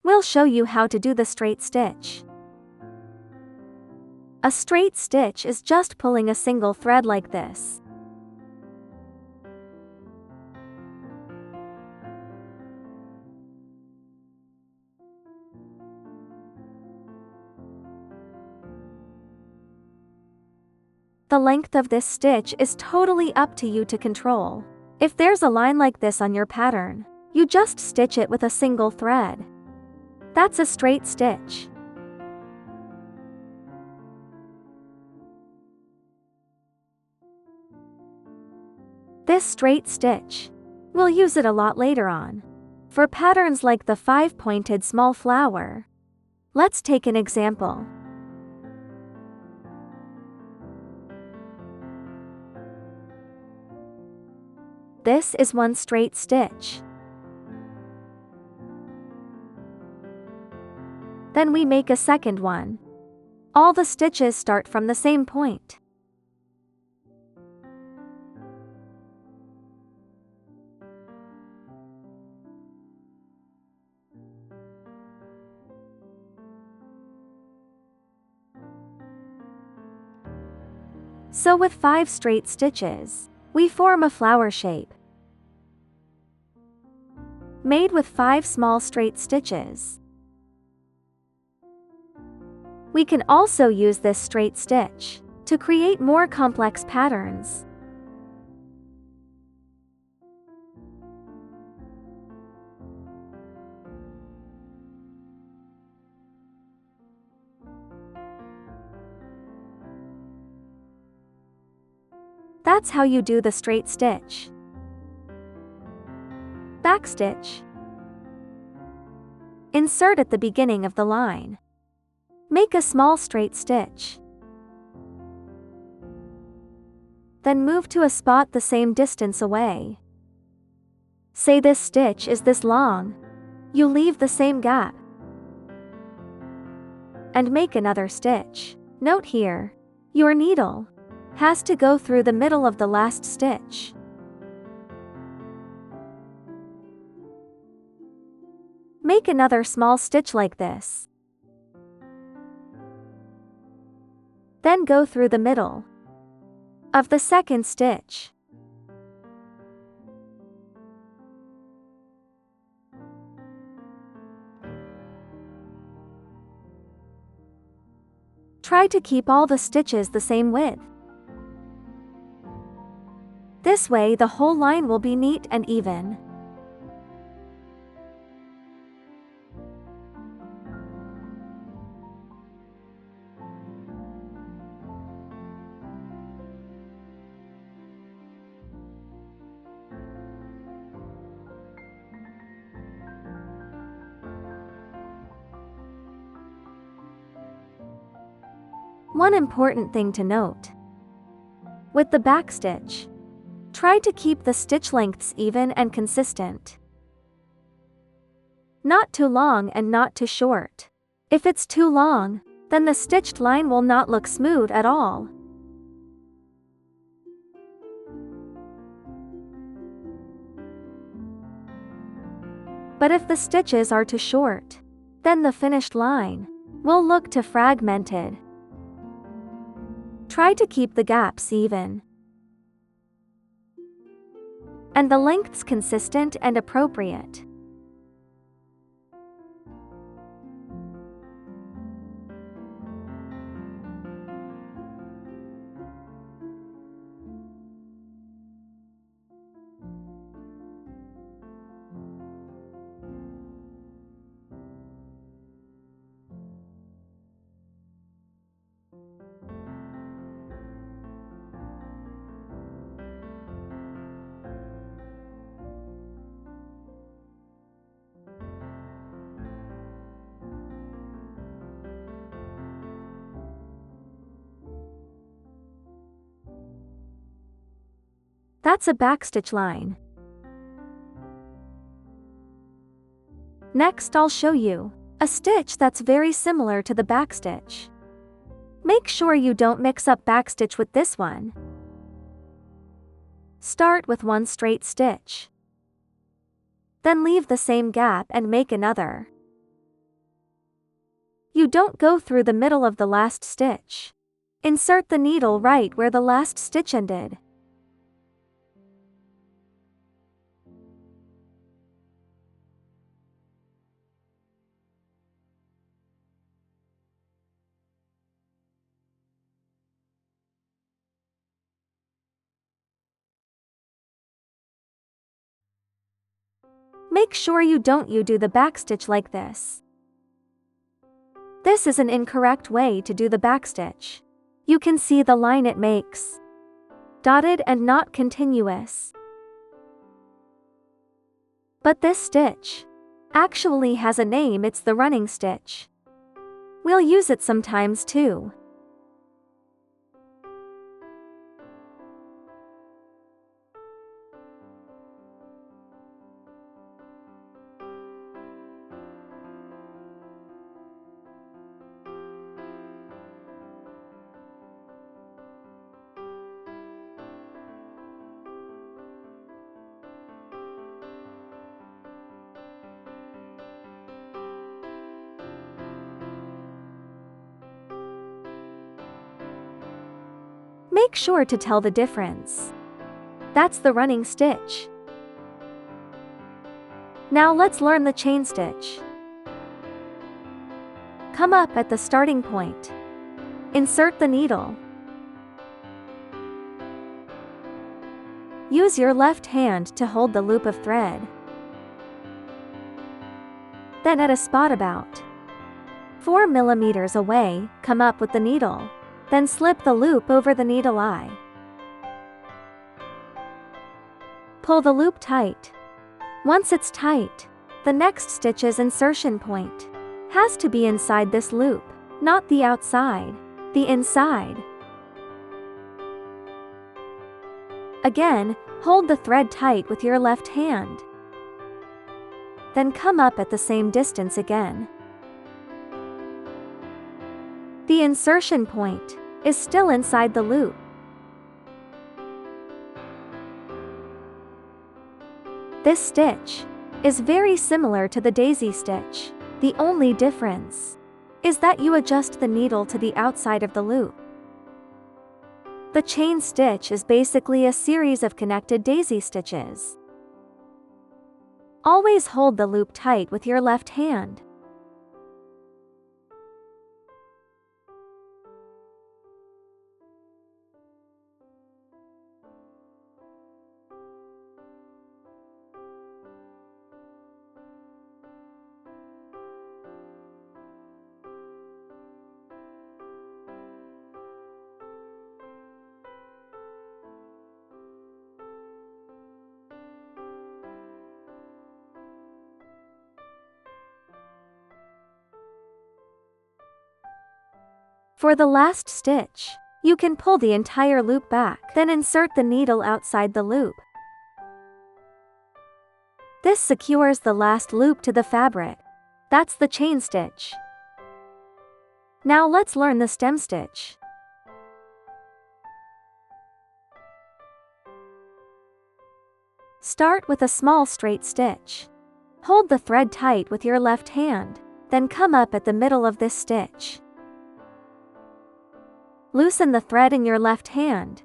We'll show you how to do the straight stitch. A straight stitch is just pulling a single thread like this. The length of this stitch is totally up to you to control. If there's a line like this on your pattern, you just stitch it with a single thread. That's a straight stitch. This straight stitch, we'll use it a lot later on. For patterns like the 5-pointed small flower. Let's take an example. This is one straight stitch. Then we make a second one. All the stitches start from the same point. So with 5 straight stitches, we form a flower shape, made with 5 small straight stitches. We can also use this straight stitch to create more complex patterns. That's how you do the straight stitch. Backstitch. Insert at the beginning of the line. Make a small straight stitch. Then move to a spot the same distance away. Say this stitch is this long. You leave the same gap. And make another stitch. Note here, your needle has to go through the middle of the last stitch. Make another small stitch like this. Then go through the middle of the second stitch. Try to keep all the stitches the same width. This way the whole line will be neat and even. One important thing to note. With the backstitch, try to keep the stitch lengths even and consistent. Not too long and not too short. If it's too long, then the stitched line will not look smooth at all. But if the stitches are too short, then the finished line will look too fragmented. Try to keep the gaps even and the lengths consistent and appropriate. That's a backstitch line. Next, I'll show you a stitch that's very similar to the backstitch. Make sure you don't mix up backstitch with this one. Start with one straight stitch. Then leave the same gap and make another. You don't go through the middle of the last stitch. Insert the needle right where the last stitch ended. Make sure you don't do the backstitch like this. This is an incorrect way to do the backstitch. You can see the line it makes. Dotted and not continuous. But this stitch actually has a name, it's the running stitch. We'll use it sometimes too. Make sure to tell the difference. That's the running stitch. Now let's learn the chain stitch. Come up at the starting point. Insert the needle. Use your left hand to hold the loop of thread. Then at a spot about 4 millimeters away, come up with the needle. Then slip the loop over the needle eye. Pull the loop tight. Once it's tight, the next stitch's insertion point has to be inside this loop, not the outside, the inside. Again, hold the thread tight with your left hand. Then come up at the same distance again. The insertion point is still inside the loop. This stitch is very similar to the daisy stitch. The only difference is that you adjust the needle to the outside of the loop. The chain stitch is basically a series of connected daisy stitches. Always hold the loop tight with your left hand. For the last stitch, you can pull the entire loop back, then insert the needle outside the loop. This secures the last loop to the fabric. That's the chain stitch. Now let's learn the stem stitch. Start with a small straight stitch. Hold the thread tight with your left hand, then come up at the middle of this stitch. Loosen the thread in your left hand.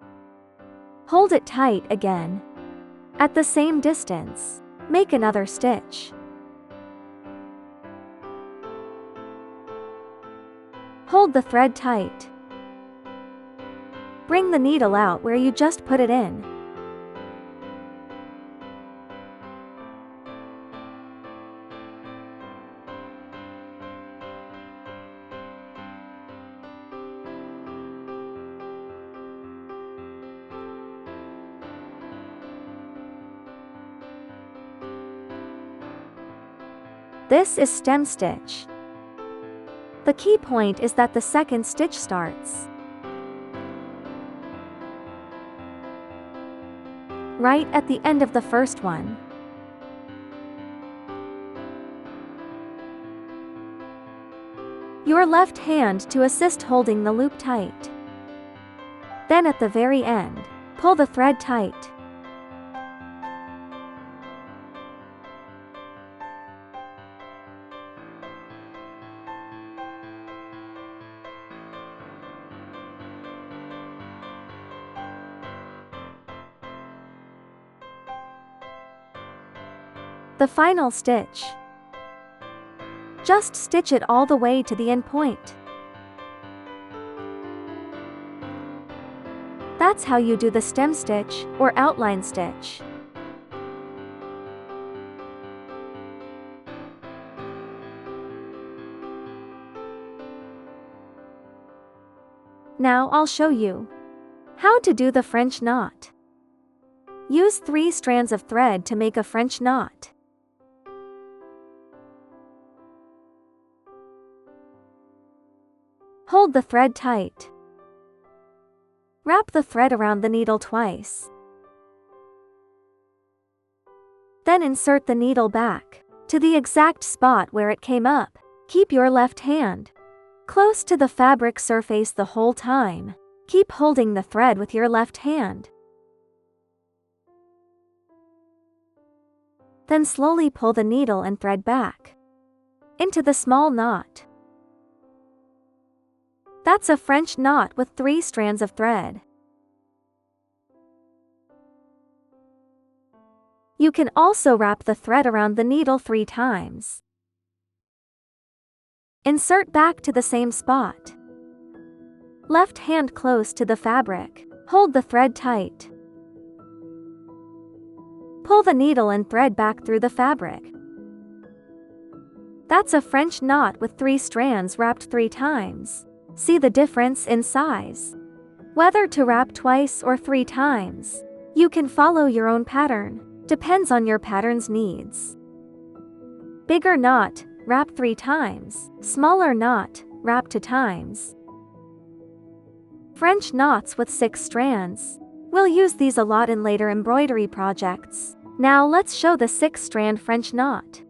Hold it tight again. At the same distance, make another stitch. Hold the thread tight. Bring the needle out where you just put it in. This is stem stitch. The key point is that the second stitch starts right at the end of the first one. Your left hand to assist holding the loop tight. Then at the very end, pull the thread tight. The final stitch. Just stitch it all the way to the end point. That's how you do the stem stitch or outline stitch. Now I'll show you how to do the French knot. Use 3 strands of thread to make a French knot. Hold the thread tight. Wrap the thread around the needle twice. Then insert the needle back to the exact spot where it came up. Keep your left hand close to the fabric surface the whole time. Keep holding the thread with your left hand. Then slowly pull the needle and thread back into the small knot. That's a French knot with 3 strands of thread. You can also wrap the thread around the needle 3 times. Insert back to the same spot. Left hand close to the fabric. Hold the thread tight. Pull the needle and thread back through the fabric. That's a French knot with 3 strands wrapped 3 times. See the difference in size? Whether to wrap twice or 3 times, you can follow your own pattern. Depends on your pattern's needs. Bigger knot, wrap 3 times. Smaller knot, wrap 2 times. French knots with 6 strands. We'll use these a lot in later embroidery projects. Now let's show the 6-strand French knot.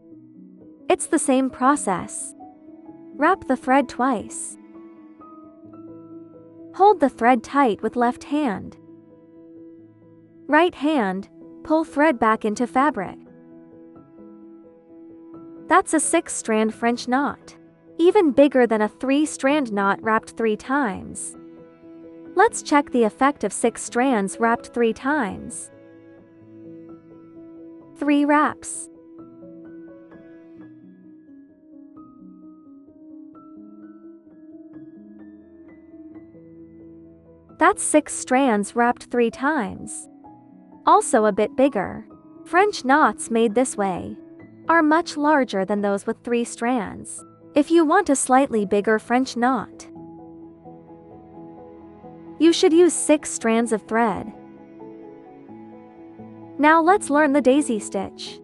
It's the same process. Wrap the thread twice. Hold the thread tight with left hand. Right hand, pull thread back into fabric. That's a 6-strand French knot. Even bigger than a 3-strand knot wrapped 3 times. Let's check the effect of 6 strands wrapped 3 times. 3 wraps. That's 6 strands wrapped 3 times. Also a bit bigger. French knots made this way are much larger than those with 3 strands. If you want a slightly bigger French knot, you should use 6 strands of thread. Now let's learn the daisy stitch.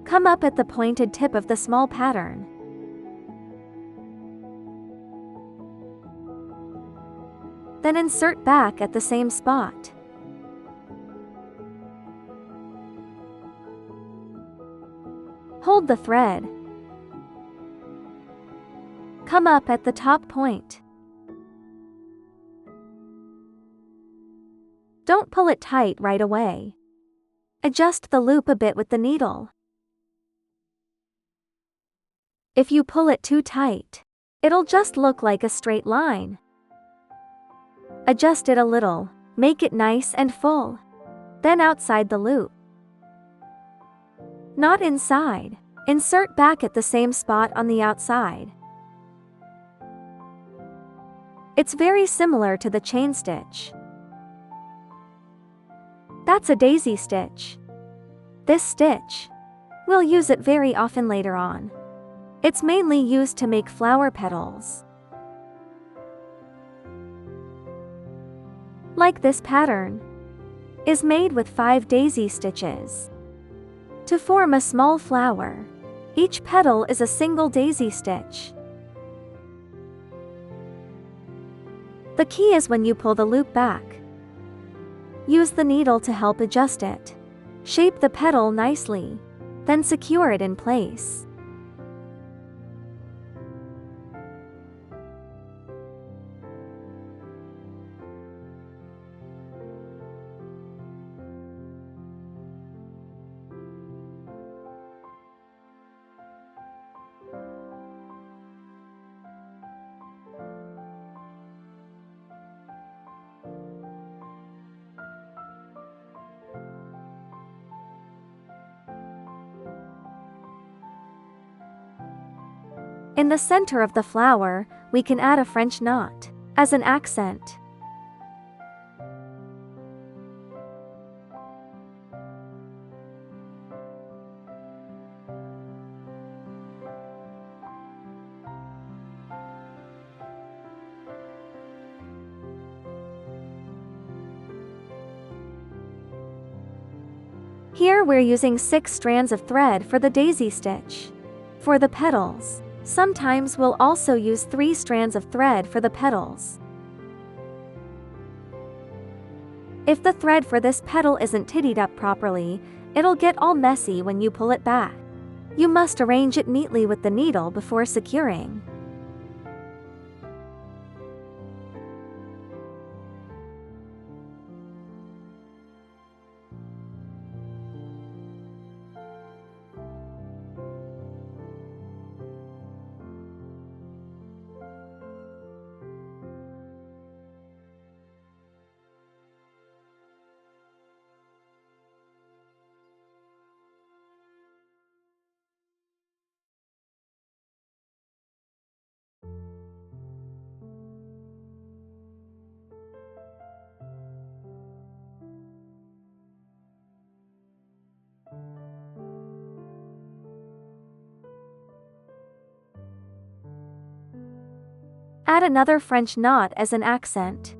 Come up at the pointed tip of the small pattern. Then insert back at the same spot. Hold the thread. Come up at the top point. Don't pull it tight right away. Adjust the loop a bit with the needle. If you pull it too tight, it'll just look like a straight line. Adjust it a little, make it nice and full. Then outside the loop. Not inside. Insert back at the same spot on the outside. It's very similar to the chain stitch. That's a daisy stitch. This stitch, we'll use it very often later on. It's mainly used to make flower petals. Like this pattern, is made with 5 daisy stitches. To form a small flower, each petal is a single daisy stitch. The key is when you pull the loop back. Use the needle to help adjust it. Shape the petal nicely, then secure it in place. In the center of the flower, we can add a French knot as an accent. Here we're using 6 strands of thread for the daisy stitch. For the petals, sometimes we'll also use 3 strands of thread for the petals. If the thread for this petal isn't tittied up properly, it'll get all messy when you pull it back. You must arrange it neatly with the needle before securing. Add another French knot as an accent.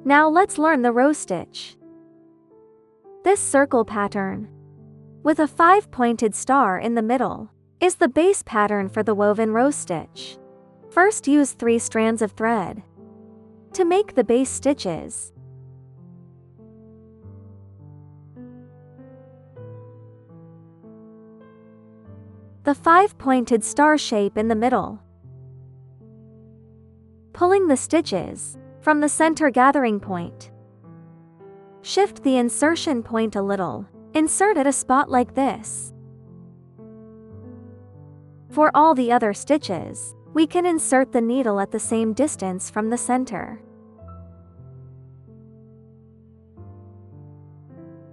Now let's learn the rose stitch. This circle pattern, with a 5-pointed star in the middle, is the base pattern for the woven rose stitch. First use 3 strands of thread to make the base stitches. The 5-pointed star shape in the middle. Pulling the stitches from the center gathering point. Shift the insertion point a little. Insert at a spot like this. For all the other stitches, we can insert the needle at the same distance from the center.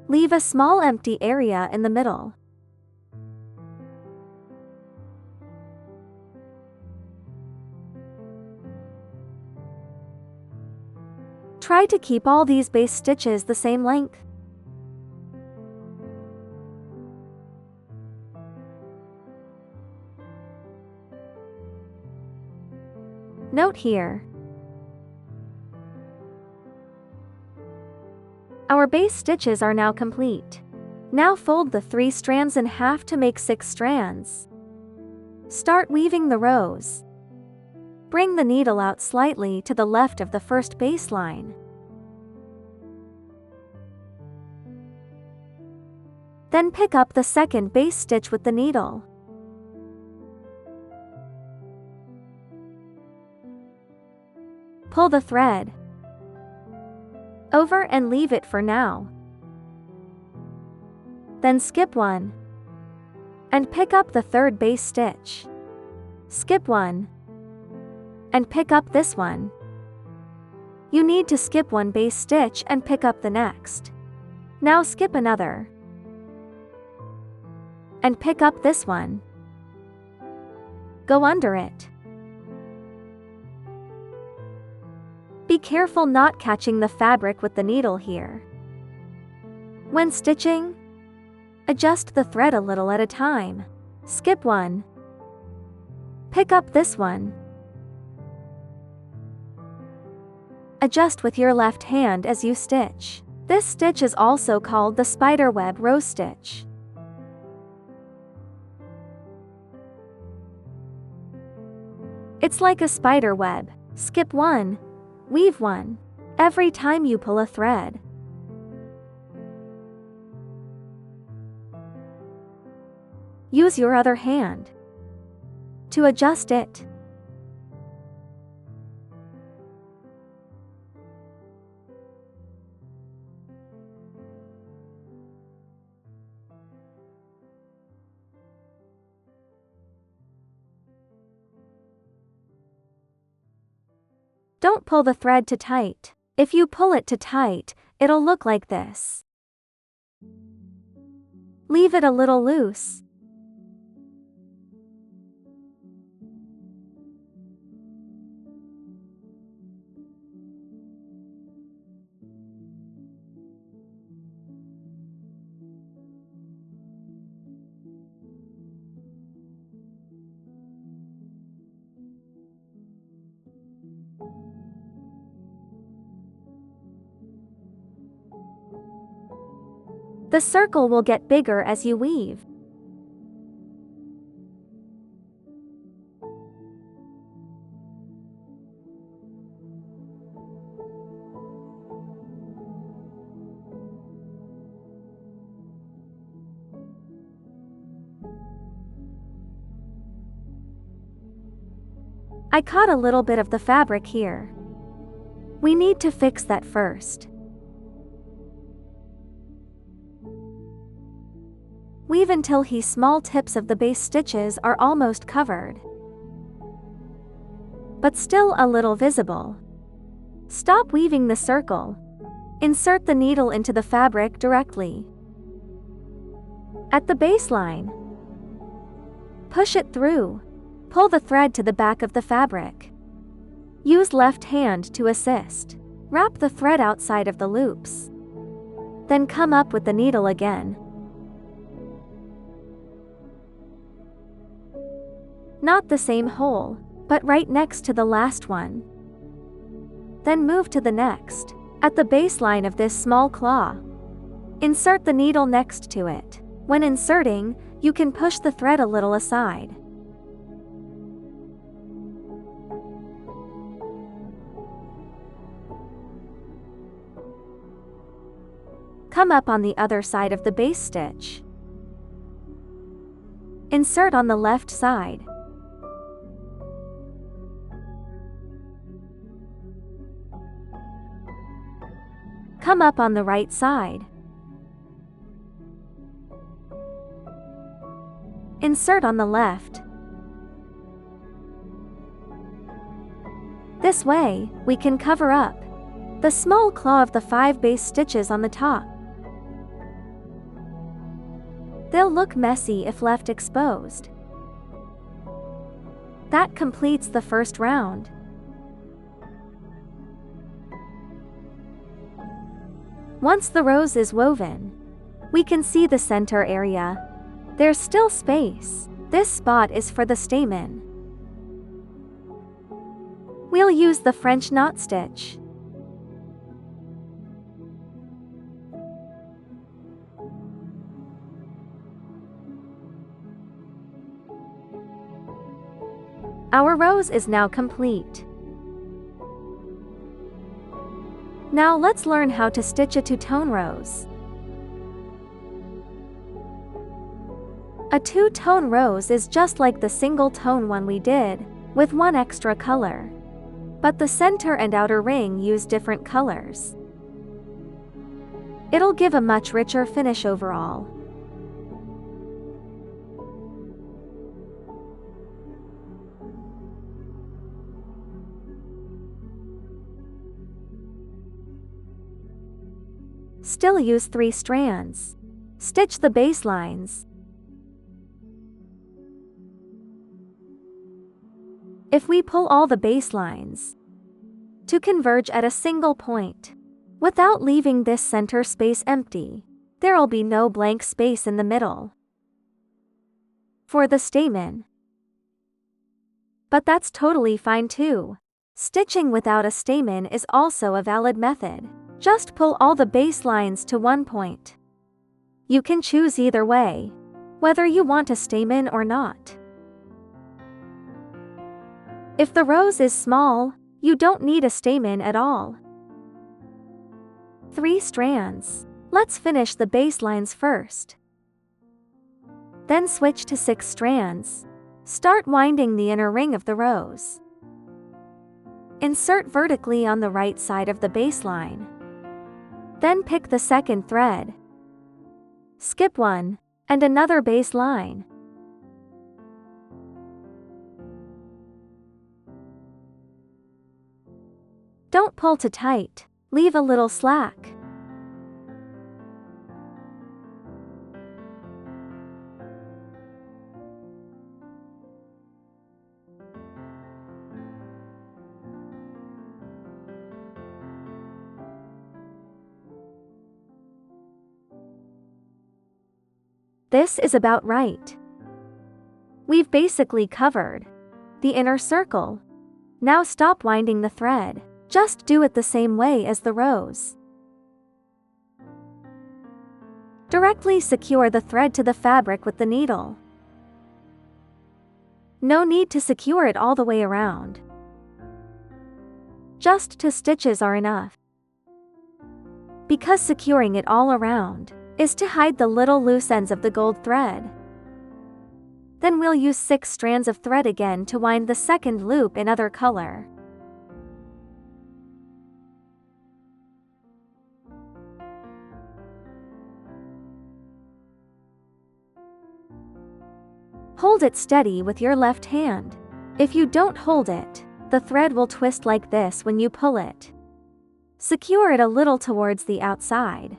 Leave a small empty area in the middle. Try to keep all these base stitches the same length. Note here. Our base stitches are now complete. Now fold the 3 strands in half to make 6 strands. Start weaving the rows. Bring the needle out slightly to the left of the first baseline. Then pick up the second base stitch with the needle. Pull the thread over and leave it for now. Then skip one and pick up the third base stitch. Skip one and pick up this one. You need to skip one base stitch and pick up the next. Now skip another and pick up this one. Go under it. Be careful not catching the fabric with the needle here. When stitching, adjust the thread a little at a time. Skip one. Pick up this one. Adjust with your left hand as you stitch. This stitch is also called the spiderweb rose stitch. It's like a spider web. Skip one, weave one, every time you pull a thread. Use your other hand to adjust it. Don't pull the thread too tight. If you pull it too tight, it'll look like this. Leave it a little loose. The circle will get bigger as you weave. I caught a little bit of the fabric here. We need to fix that first. Weave until the small tips of the base stitches are almost covered, but still a little visible. Stop weaving the circle. Insert the needle into the fabric directly at the baseline. Push it through. Pull the thread to the back of the fabric. Use left hand to assist. Wrap the thread outside of the loops. Then come up with the needle again. Not the same hole, but right next to the last one. Then move to the next, at the baseline of this small claw. Insert the needle next to it. When inserting, you can push the thread a little aside. Come up on the other side of the base stitch. Insert on the left side. Come up on the right side. Insert on the left. This way, we can cover up the small claw of the 5 base stitches on the top. They'll look messy if left exposed. That completes the first round. Once the rose is woven, we can see the center area. There's still space. This spot is for the stamen. We'll use the French knot stitch. Our rose is now complete. Now let's learn how to stitch a two-tone rose. A two-tone rose is just like the single-tone one we did, with one extra color. But the center and outer ring use different colors. It'll give a much richer finish overall. Still use 3 strands. Stitch the baselines. If we pull all the baselines to converge at a single point, without leaving this center space empty, there'll be no blank space in the middle for the stamen. But that's totally fine too. Stitching without a stamen is also a valid method. Just pull all the baselines to one point. You can choose either way, whether you want a stamen or not. If the rose is small, you don't need a stamen at all. 3 strands. Let's finish the baselines first. Then switch to 6 strands. Start winding the inner ring of the rose. Insert vertically on the right side of the baseline. Then pick the second thread. Skip one, and another baseline. Don't pull too tight. Leave a little slack. This is about right. We've basically covered the inner circle. Now stop winding the thread. Just do it the same way as the rows. Directly secure the thread to the fabric with the needle. No need to secure it all the way around. Just 2 stitches are enough. Because securing it all around is to hide the little loose ends of the gold thread. Then we'll use 6 strands of thread again to wind the second loop in other color. Hold it steady with your left hand. If you don't hold it, the thread will twist like this when you pull it. Secure it a little towards the outside.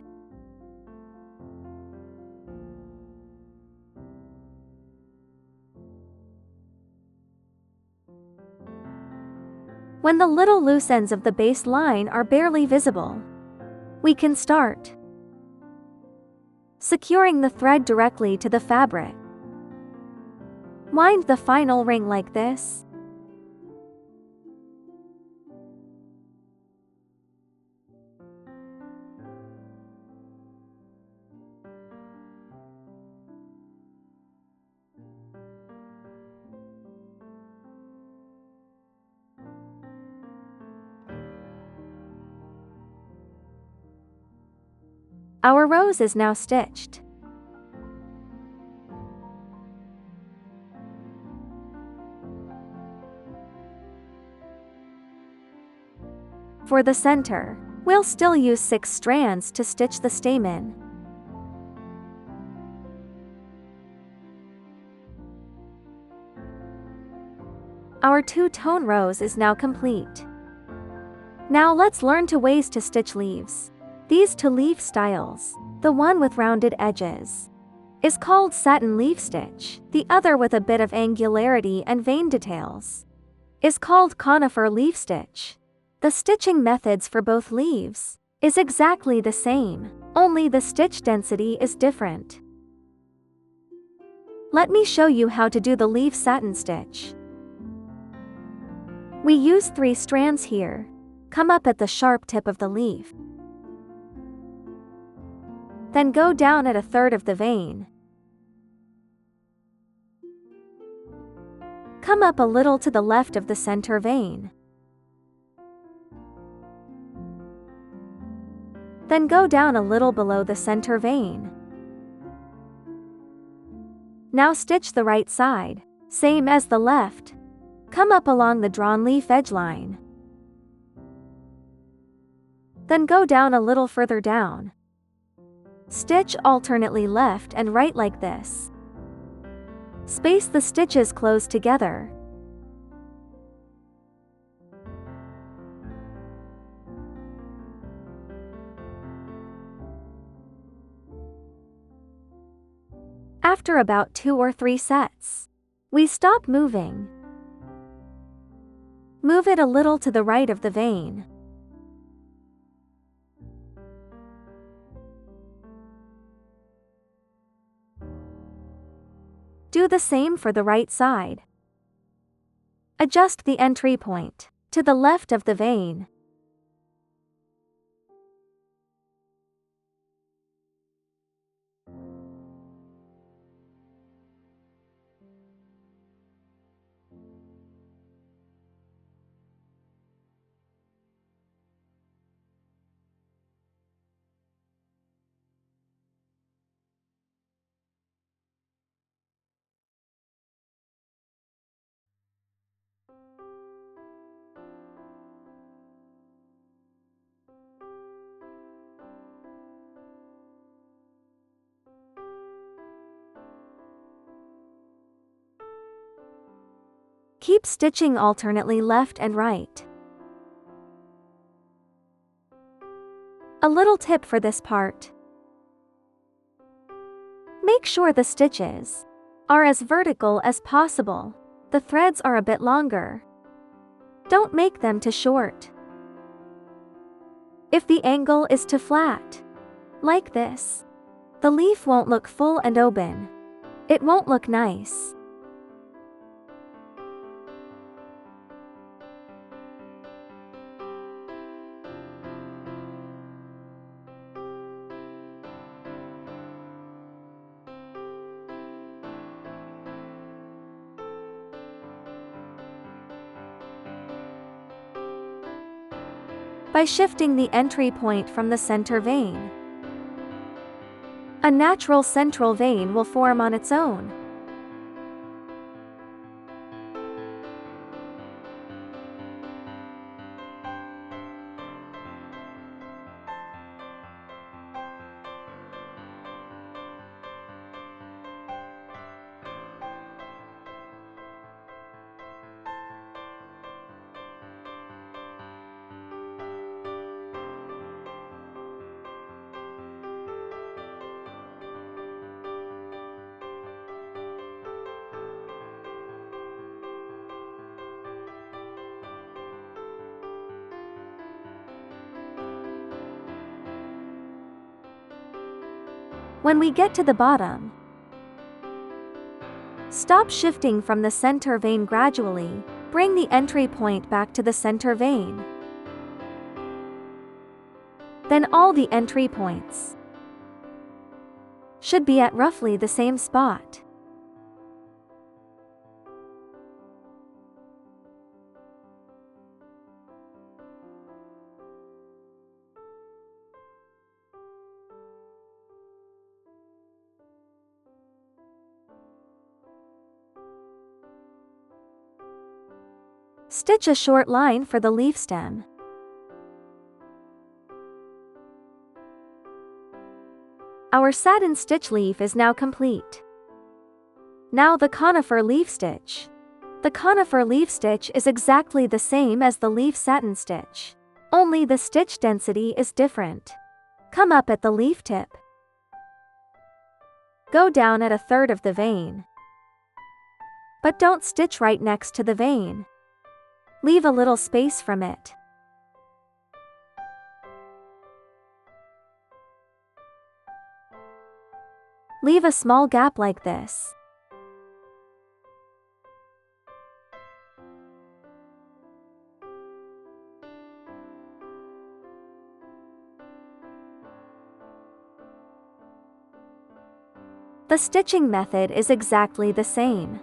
When the little loose ends of the base line are barely visible, we can start securing the thread directly to the fabric. Wind the final ring like this. Our rose is now stitched. For the center, we'll still use 6 strands to stitch the stamen. Our 2-tone rose is now complete. Now let's learn 2 ways to stitch leaves. These 2 leaf styles, the one with rounded edges, is called satin leaf stitch. The other with a bit of angularity and vein details is called conifer leaf stitch. The stitching methods for both leaves is exactly the same, only the stitch density is different. Let me show you how to do the leaf satin stitch. We use 3 strands here. Come up at the sharp tip of the leaf. Then go down at 1/3 of the vein. Come up a little to the left of the center vein. Then go down a little below the center vein. Now stitch the right side, same as the left. Come up along the drawn leaf edge line. Then go down a little further down. Stitch alternately left and right like this. Space the stitches close together. After about 2 or 3 sets, we stop moving. Move it a little to the right of the vein. Do the same for the right side. Adjust the entry point to the left of the vein. Keep stitching alternately left and right. A little tip for this part. Make sure the stitches are as vertical as possible. The threads are a bit longer. Don't make them too short. If the angle is too flat, like this, the leaf won't look full and open. It won't look nice. By shifting the entry point from the center vein, a natural central vein will form on its own. When we get to the bottom, stop shifting from the center vein gradually. Bring the entry point back to the center vein. Then all the entry points should be at roughly the same spot. Stitch a short line for the leaf stem. Our satin stitch leaf is now complete. Now the conifer leaf stitch. The conifer leaf stitch is exactly the same as the leaf satin stitch, only the stitch density is different. Come up at the leaf tip. Go down at 1/3 of the vein. But don't stitch right next to the vein. Leave a little space from it. Leave a small gap like this. The stitching method is exactly the same.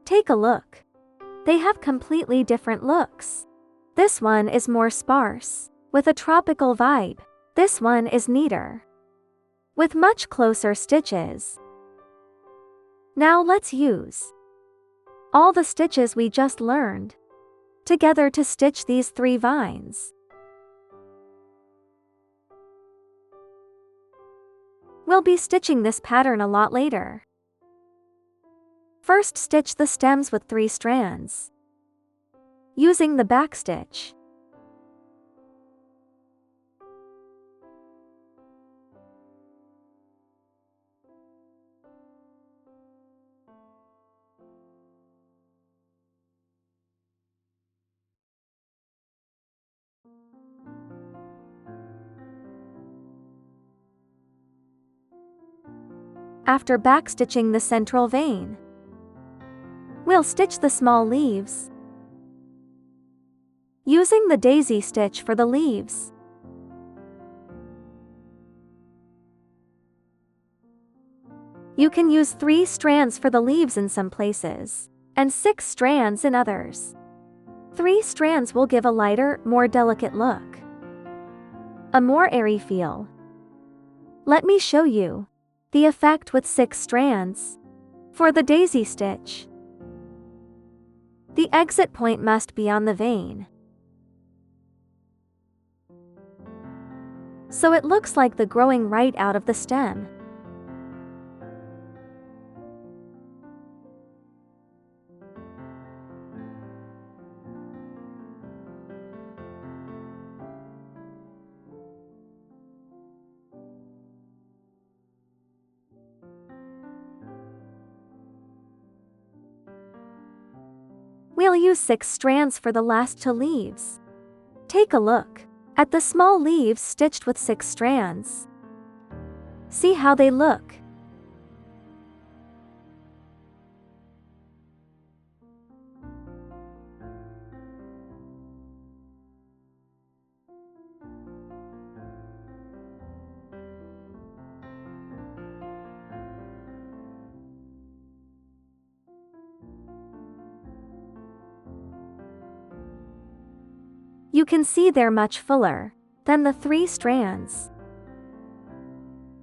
Take a look. They have completely different looks. This one is more sparse. with a tropical vibe. This one is neater, with much closer stitches. Now let's use all the stitches we just learned together to stitch these 3 vines. We'll be stitching this pattern a lot later. First, stitch the stems with 3 strands, using the backstitch. After backstitching the central vein, we'll stitch the small leaves, using the daisy stitch for the leaves. You can use 3 strands for the leaves in some places, and 6 strands in others. 3 strands will give a lighter, more delicate look, a more airy feel. Let me show you the effect with 6 strands. For the daisy stitch, the exit point must be on the vein, so it looks like the growing right out of the stem. We'll use 6 strands for the last 2 leaves. Take a look at the small leaves stitched with 6 strands. See how they look. You can see they're much fuller than the 3 strands.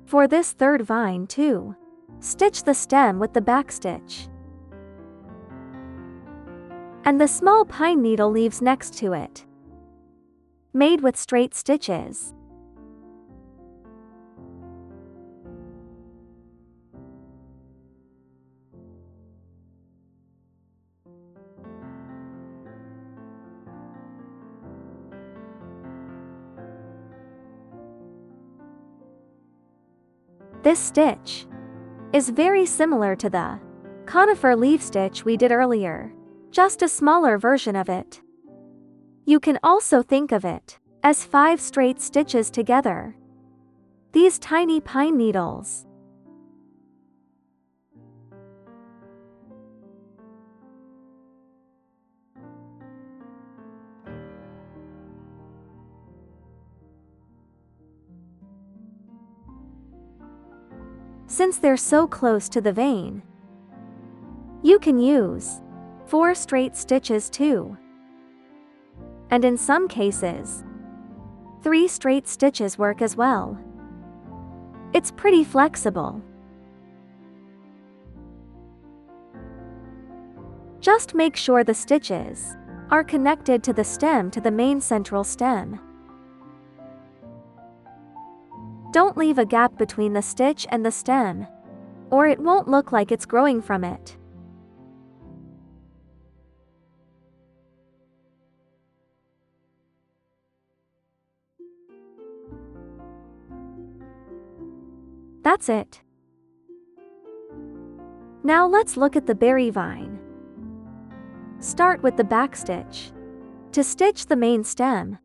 For this 3rd vine too, stitch the stem with the backstitch, and the small pine needle leaves next to it, made with straight stitches. This stitch is very similar to the conifer leaf stitch we did earlier, just a smaller version of it. You can also think of it as 5 straight stitches together. These tiny pine needles. Since they're so close to the vein, you can use 4 straight stitches too. And in some cases, 3 straight stitches work as well. It's pretty flexible. Just make sure the stitches are connected to the stem to the main central stem. Don't leave a gap between the stitch and the stem, or it won't look like it's growing from it. That's it. Now let's look at the berry vine. Start with the backstitch to stitch the main stem.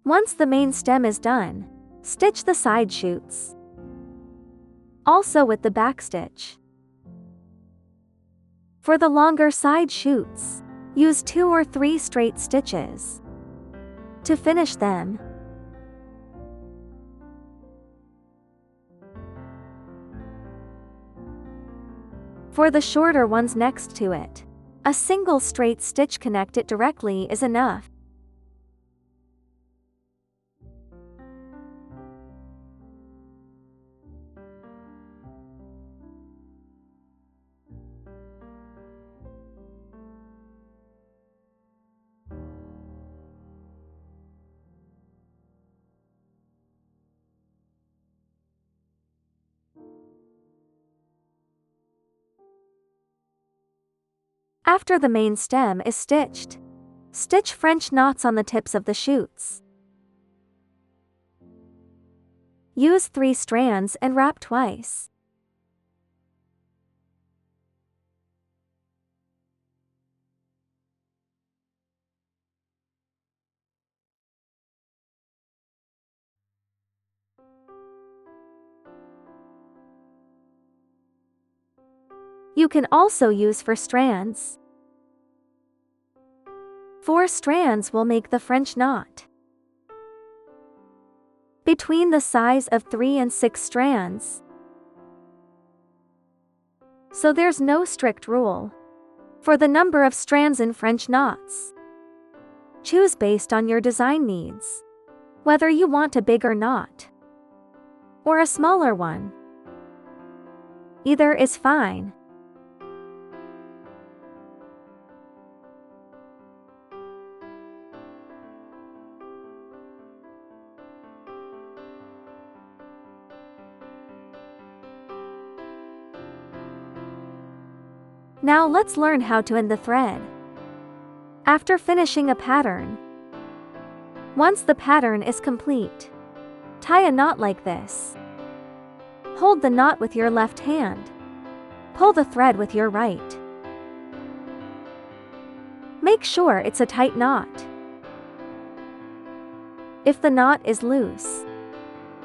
Once the main stem is done, stitch the side shoots, also with the backstitch. For the longer side shoots, use 2 or 3 straight stitches to finish them. For the shorter ones next to it, a single straight stitch connect it directly is enough. After the main stem is stitched, stitch French knots on the tips of the shoots. Use 3 strands and wrap twice. You can also use 4 strands. 4 strands will make the French knot. Between the size of 3 and 6 strands. So there's no strict rule for the number of strands in French knots. Choose based on your design needs, whether you want a bigger knot or a smaller one. Either is fine. Now let's learn how to end the thread. After finishing a pattern, once the pattern is complete, tie a knot like this. Hold the knot with your left hand. Pull the thread with your right. Make sure it's a tight knot. If the knot is loose,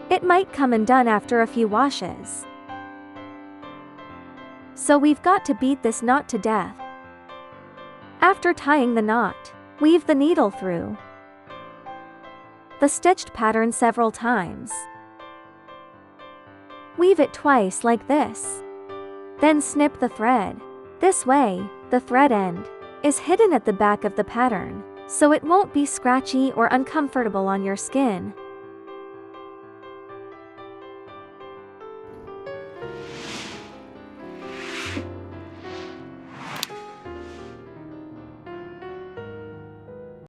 it might come undone after a few washes. So we've got to beat this knot to death. After tying the knot, weave the needle through the stitched pattern several times. Weave it twice like this. Then snip the thread. This way, the thread end is hidden at the back of the pattern, so it won't be scratchy or uncomfortable on your skin.